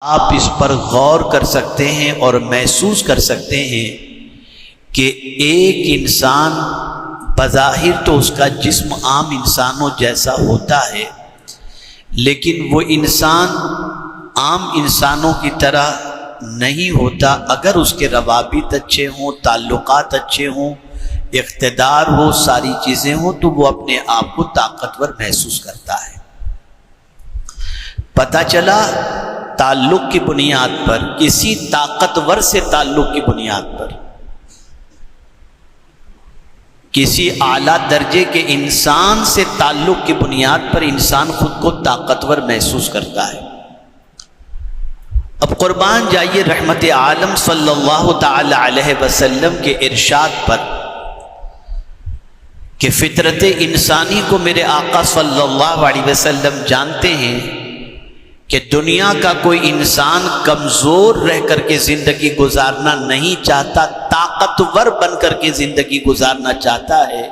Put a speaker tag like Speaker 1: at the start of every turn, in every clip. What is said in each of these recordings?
Speaker 1: آپ اس پر غور کر سکتے ہیں اور محسوس کر سکتے ہیں کہ ایک انسان بظاہر تو اس کا جسم عام انسانوں جیسا ہوتا ہے، لیکن وہ انسان عام انسانوں کی طرح نہیں ہوتا اگر اس کے روابط اچھے ہوں، تعلقات اچھے ہوں، اقتدار ہو، ساری چیزیں ہوں، تو وہ اپنے آپ کو طاقتور محسوس کرتا ہے۔ پتہ چلا تعلق کی بنیاد پر، کسی طاقتور سے تعلق کی بنیاد پر، کسی اعلیٰ درجے کے انسان سے تعلق کی بنیاد پر انسان خود کو طاقتور محسوس کرتا ہے۔ اب قربان جائیے رحمت عالم صلی اللہ تعالی علیہ وسلم کے ارشاد پر کہ فطرت انسانی کو میرے آقا صلی اللہ علیہ وسلم جانتے ہیں کہ دنیا کا کوئی انسان کمزور رہ کر کے زندگی گزارنا نہیں چاہتا، طاقتور بن کر کے زندگی گزارنا چاہتا ہے۔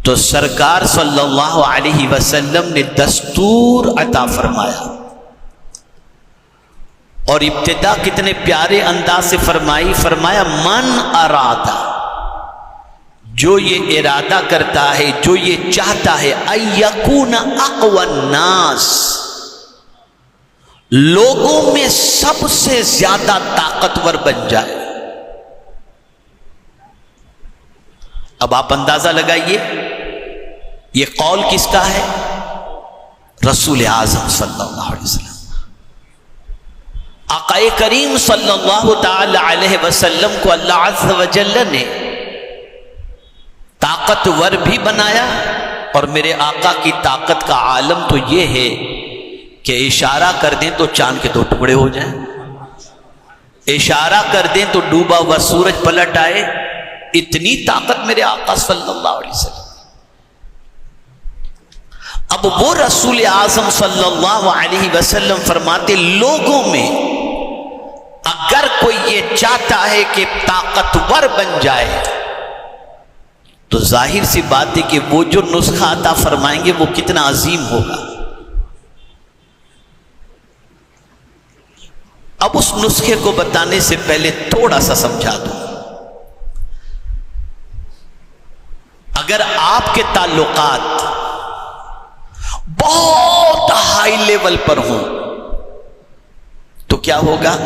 Speaker 1: تو سرکار صلی اللہ علیہ وسلم نے دستور عطا فرمایا، اور ابتدا کتنے پیارے انداز سے فرمایا من ارادہ، جو یہ ارادہ کرتا ہے، جو یہ چاہتا ہے، ان یکون اقوی الناس، لوگوں میں سب سے زیادہ طاقتور بن جائے۔ اب آپ اندازہ لگائیے یہ قول کس کا ہے؟ رسول اعظم صلی اللہ علیہ وسلم۔ آقا کریم صلی اللہ تعالی علیہ وسلم کو اللہ عز و جل نے طاقتور بھی بنایا، اور میرے آقا کی طاقت کا عالم تو یہ ہے کہ اشارہ کر دیں تو چاند کے 2 ٹکڑے ہو جائیں، اشارہ کر دیں تو ڈوبا ہوا سورج پلٹ آئے، اتنی طاقت میرے آقا صلی اللہ علیہ وسلم۔ اب وہ رسول اعظم صلی اللہ علیہ وسلم فرماتے لوگوں میں اگر کوئی یہ چاہتا ہے کہ طاقتور بن جائے تو ظاہر سی بات ہے کہ وہ جو نسخہ عطا فرمائیں گے وہ کتنا عظیم ہوگا۔ اب اس نسخے کو بتانے سے پہلے تھوڑا سا سمجھا دوں۔ اگر آپ کے تعلقات بہت ہائی لیول پر ہوں تو کیا ہوگا؟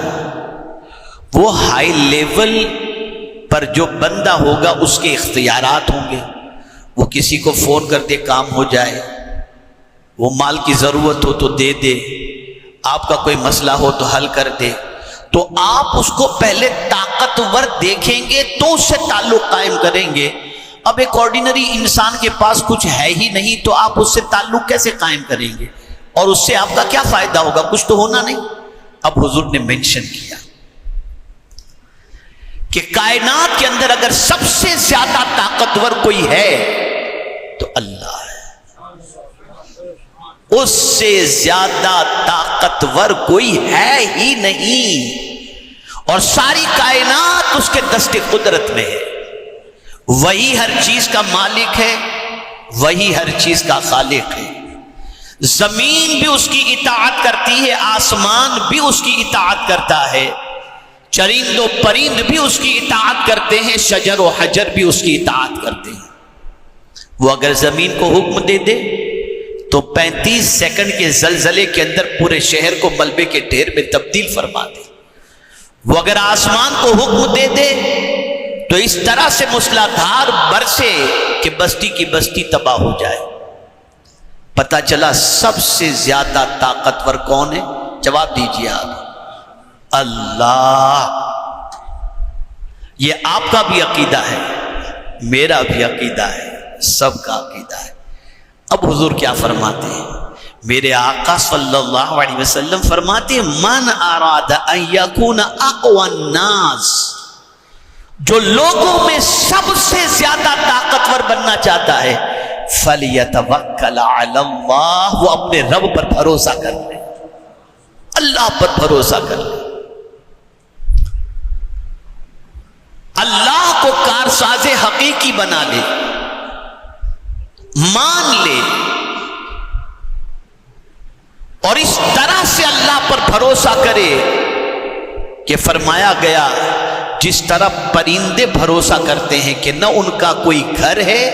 Speaker 1: وہ ہائی لیول پر جو بندہ ہوگا اس کے اختیارات ہوں گے، وہ کسی کو فون کر دے کام ہو جائے، وہ مال کی ضرورت ہو تو دے دے، آپ کا کوئی مسئلہ ہو تو حل کر دے۔ تو آپ اس کو پہلے طاقتور دیکھیں گے تو اس سے تعلق قائم کریں گے۔ اب ایک آرڈینری انسان کے پاس کچھ ہے ہی نہیں تو آپ اس سے تعلق کیسے قائم کریں گے؟ اور اس سے آپ کا کیا فائدہ ہوگا؟ کچھ تو ہونا نہیں۔ اب حضور نے مینشن کیا کہ کائنات کے اندر اگر سب سے زیادہ طاقتور کوئی ہے تو اللہ ہے، اس سے زیادہ طاقتور کوئی ہے ہی نہیں، اور ساری کائنات اس کے دست قدرت میں ہے۔ وہی ہر چیز کا مالک ہے، وہی ہر چیز کا خالق ہے۔ زمین بھی اس کی اطاعت کرتی ہے، آسمان بھی اس کی اطاعت کرتا ہے، چرند و پرند بھی اس کی اطاعت کرتے ہیں، شجر و حجر بھی اس کی اطاعت کرتے ہیں۔ وہ اگر زمین کو حکم دے دے تو 35 سیکنڈ کے زلزلے کے اندر پورے شہر کو ملبے کے ڈھیر میں تبدیل فرما دے۔ وہ اگر آسمان کو حکم دے دے تو اس طرح سے موسلادھار برسے کہ بستی کی بستی تباہ ہو جائے۔ پتہ چلا سب سے زیادہ طاقتور کون ہے؟ جواب دیجیے آپ، اللہ۔ یہ آپ کا بھی عقیدہ ہے، میرا بھی عقیدہ ہے، سب کا عقیدہ ہے۔ اب حضور کیا فرماتے ہیں؟ میرے آقا صلی اللہ علیہ وسلم فرماتے ہیں من اراد ان یکون اقوی الناس، جو لوگوں میں سب سے زیادہ طاقتور بننا چاہتا ہے فَلْيَتَوَكَّلْ عَلَى اللَّهِ، وہ اپنے رب پر بھروسہ کر لے، اللہ پر بھروسہ کر لے، اللہ کو کارساز حقیقی بنا لے، مان لے، اور اس طرح سے اللہ پر بھروسہ کرے کہ فرمایا گیا جس طرح پرندے بھروسہ کرتے ہیں کہ نہ ان کا کوئی گھر ہے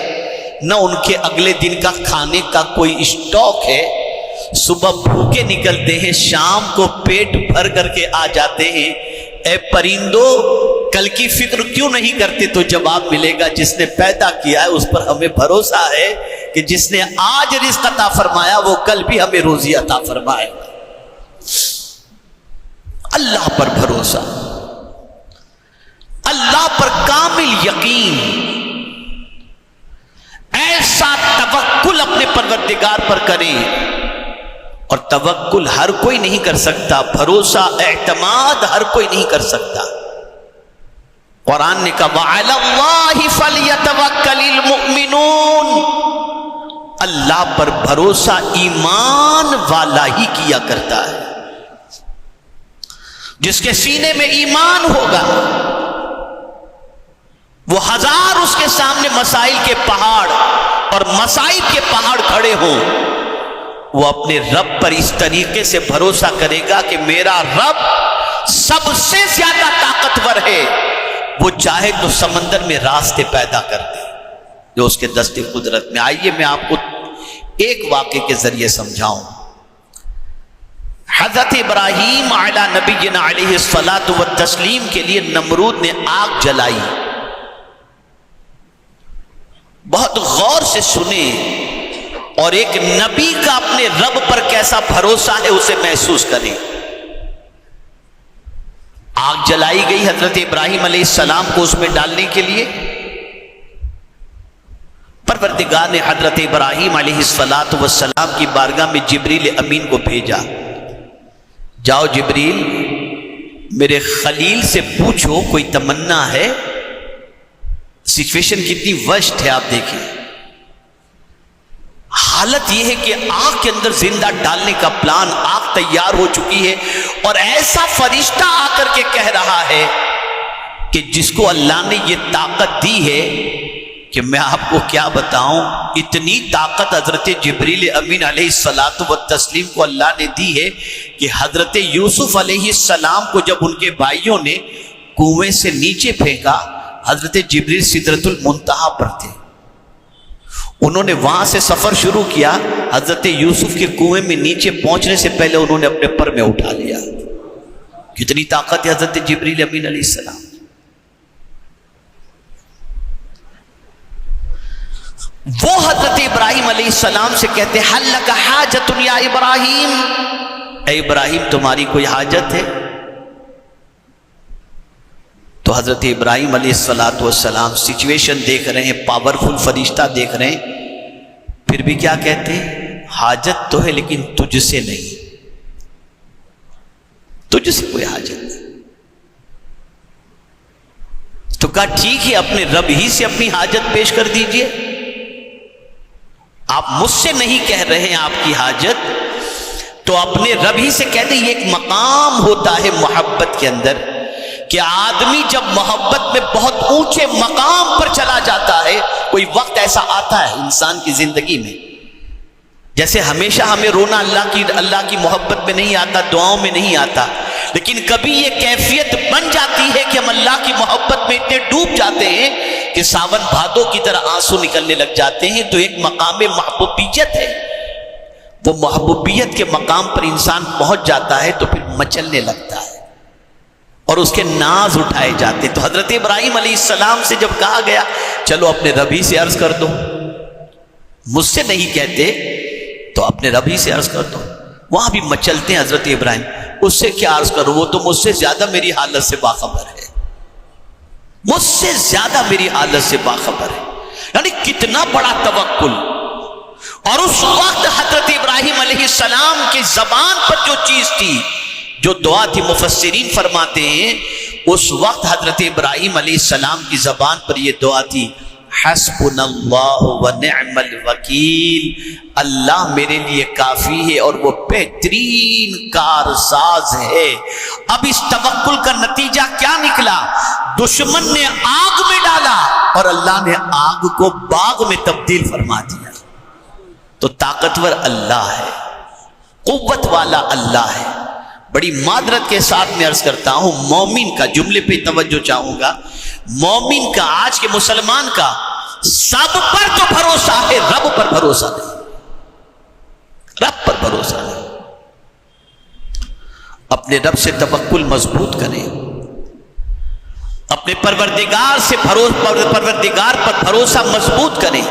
Speaker 1: نہ ان کے اگلے دن کا کھانے کا کوئی اسٹاک ہے، صبح بھوکے نکلتے ہیں، شام کو پیٹ بھر کر کے آ جاتے ہیں، اے پرندوں کل کی فکر کیوں نہیں کرتے؟ تو جواب ملے گا جس نے پیدا کیا ہے اس پر ہمیں بھروسہ ہے کہ جس نے آج رزق عطا فرمایا وہ کل بھی ہمیں روزی عطا فرمائے گا۔ اللہ پر بھروسہ، اللہ پر کامل یقین، ایسا توکل اپنے پروردگار پر کریں۔ اور توکل ہر کوئی نہیں کر سکتا، بھروسہ اعتماد ہر کوئی نہیں کر سکتا۔ قرآن نے کہا وَعَلَى اللَّهِ فَلْيَتَوَكَّلِ الْمُؤْمِنُونَ، اللہ پر بھروسہ ایمان والا ہی کیا کرتا ہے۔ جس کے سینے میں ایمان ہوگا وہ ہزار اس کے سامنے مسائل کے پہاڑ اور مصائب کے پہاڑ کھڑے ہوں، وہ اپنے رب پر اس طریقے سے بھروسہ کرے گا کہ میرا رب سب سے زیادہ طاقتور ہے، وہ چاہے تو سمندر میں راستے پیدا کر دے جو اس کے دست قدرت میں۔ آئیے میں آپ کو ایک واقعے کے ذریعے سمجھاؤں۔ حضرت ابراہیم علی نبینا علیہ الصلاۃ والتسلیم کے لیے نمرود نے آگ جلائی۔ بہت غور سے سنیں اور ایک نبی کا اپنے رب پر کیسا بھروسہ ہے اسے محسوس کریں۔ آگ جلائی گئی حضرت ابراہیم علیہ السلام کو اس میں ڈالنے کے لیے۔ پروردگار نے حضرت ابراہیم علیہ السلام کی بارگاہ میں جبریل امین کو بھیجا، جاؤ جبریل میرے خلیل سے پوچھو کوئی تمنا ہے۔ سچویشن کتنی ورسٹ ہے آپ دیکھیں، حالت یہ ہے کہ آگ کے اندر زندہ ڈالنے کا پلان، آگ تیار ہو چکی ہے اور ایسا فرشتہ آ کر کے کہہ رہا ہے کہ جس کو اللہ نے یہ طاقت دی ہے کہ میں آپ کو کیا بتاؤں، اتنی طاقت حضرت جبریل امین علیہ الصلاۃ والتسلیم کو اللہ نے دی ہے کہ حضرت یوسف علیہ السلام کو جب ان کے بھائیوں نے کنویں سے نیچے پھینکا، حضرت جبریل سدرۃ المنتہا پر تھے، انہوں نے وہاں سے سفر شروع کیا، حضرت یوسف کے کنویں میں نیچے پہنچنے سے پہلے انہوں نے اپنے پر میں اٹھا لیا۔ کتنی طاقت ہے حضرت جبریل امین علیہ السلام۔ وہ حضرت ابراہیم علیہ السلام سے کہتے حل لک حاجت یا ابراہیم، اے ابراہیم تمہاری کوئی حاجت ہے؟ تو حضرت ابراہیم علیہ السلام سچویشن دیکھ رہے ہیں، پاورفل فرشتہ دیکھ رہے ہیں، پھر بھی کیا کہتے ہیں؟ حاجت تو ہے لیکن تجھ سے نہیں، تجھ سے کوئی حاجت نہیں۔ تو کہا ٹھیک ہے اپنے رب ہی سے اپنی حاجت پیش کر دیجئے، آپ مجھ سے نہیں کہہ رہے ہیں آپ کی حاجت، تو اپنے رب ہی سے کہہ دیں۔ یہ ایک مقام ہوتا ہے محبت کے اندر کہ آدمی جب محبت میں بہت اونچے مقام پر چلا جاتا ہے، کوئی وقت ایسا آتا ہے انسان کی زندگی میں، جیسے ہمیشہ ہمیں رونا اللہ کی محبت میں نہیں آتا، دعاؤں میں نہیں آتا، لیکن کبھی یہ کیفیت بن جاتی ہے کہ ہم اللہ کی محبت میں اتنے ڈوب جاتے ہیں کہ ساون بھادو کی طرح آنسو نکلنے لگ جاتے ہیں۔ تو ایک مقام محبوبیت ہے، وہ محبوبیت کے مقام پر انسان پہنچ جاتا ہے تو پھر مچلنے لگتا ہے اور اس کے ناز اٹھائے جاتے۔ تو حضرت ابراہیم علیہ السلام سے جب کہا گیا چلو اپنے رب ہی سے عرض کر دو، مجھ سے نہیں کہتے تو اپنے رب ہی سے عرض کر دو، وہاں بھی مچلتے ہیں حضرت ابراہیم، اس سے کیا عرض کرو، وہ تو مجھ سے زیادہ میری حالت سے باخبر ہے، مجھ سے زیادہ میری حالت سے باخبر ہے۔ یعنی کتنا بڑا توکل۔ اور اس وقت حضرت ابراہیم علیہ السلام کی زبان پر جو چیز تھی، جو دعا تھی، مفسرین فرماتے ہیں اس وقت حضرت ابراہیم علیہ السلام کی زبان پر یہ دعا تھی، حسبنا اللہ ونعم الوکیل، اللہ میرے لیے کافی ہے اور وہ بہترین کارساز ہے۔ اب اس توکل کا نتیجہ کیا نکلا؟ دشمن نے آگ میں ڈالا اور اللہ نے آگ کو باغ میں تبدیل فرما دیا۔ تو طاقتور اللہ ہے، قوت والا اللہ ہے، بڑی معذرت کے ساتھ میں عرض کرتا ہوں، مومن کا، جملے پہ توجہ چاہوں گا، مومن کا، آج کے مسلمان کا سب پر تو بھروسہ ہے، رب پر بھروسہ نہیں، رب پر بھروسہ نہیں۔ اپنے رب سے توکل مضبوط کریں، اپنے پروردگار سے پروردگار پر بھروسہ مضبوط کریں،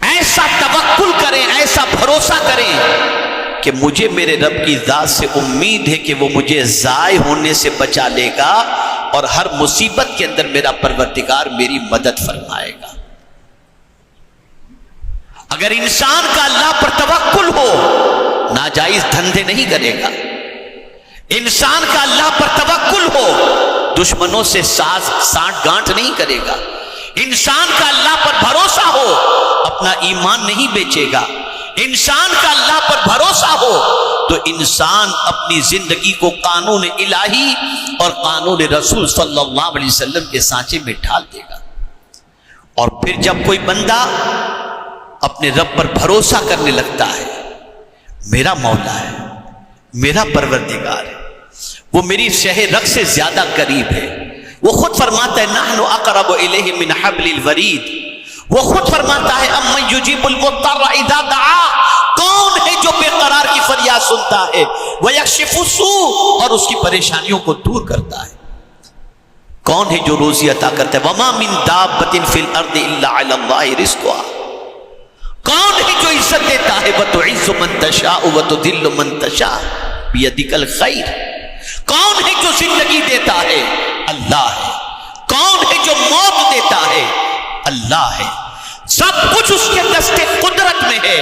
Speaker 1: ایسا توکل کریں، ایسا بھروسہ کریں کہ مجھے میرے رب کی ذات سے امید ہے کہ وہ مجھے ضائع ہونے سے بچا لے گا اور ہر مصیبت کے اندر میرا پروردگار میری مدد فرمائے گا۔ اگر انسان کا اللہ پر توکل ہو، ناجائز دھندے نہیں کرے گا، انسان کا اللہ پر توکل ہو، دشمنوں سے سانٹ گانٹ نہیں کرے گا، انسان کا اللہ پر بھروسہ ہو، اپنا ایمان نہیں بیچے گا، انسان کا اللہ پر بھروسہ ہو تو انسان اپنی زندگی کو قانون الہی اور قانون رسول صلی اللہ علیہ وسلم کے سانچے میں ڈھال دے گا۔ اور پھر جب کوئی بندہ اپنے رب پر بھروسہ کرنے لگتا ہے، میرا مولا ہے، میرا پروردگار ہے، وہ میری شہ رگ سے زیادہ قریب ہے، وہ خود فرماتا ہے نحن اقرب الیہ من حبل الورید، وہ خود فرماتا ہے امن یجیب المضطر اذا دعا، کون ہے جو بے قرار کی فریاد سنتا ہے، ویکشف السوء، اور اس کی پریشانیوں کو دور کرتا ہے، کون ہے جو روزی عطا کرتا ہے، وما من دابۃ فی الارض الا علی اللہ رزقها، کون ہے جو عزت دیتا ہے، وتعز من تشاء وتذل من تشاء بیدک الخیر، کون ہے جو زندگی دیتا ہے، اللہ ہے، کون ہے جو موت دیتا ہے، اللہ ہے، سب کچھ اس کے دست قدرت میں ہے،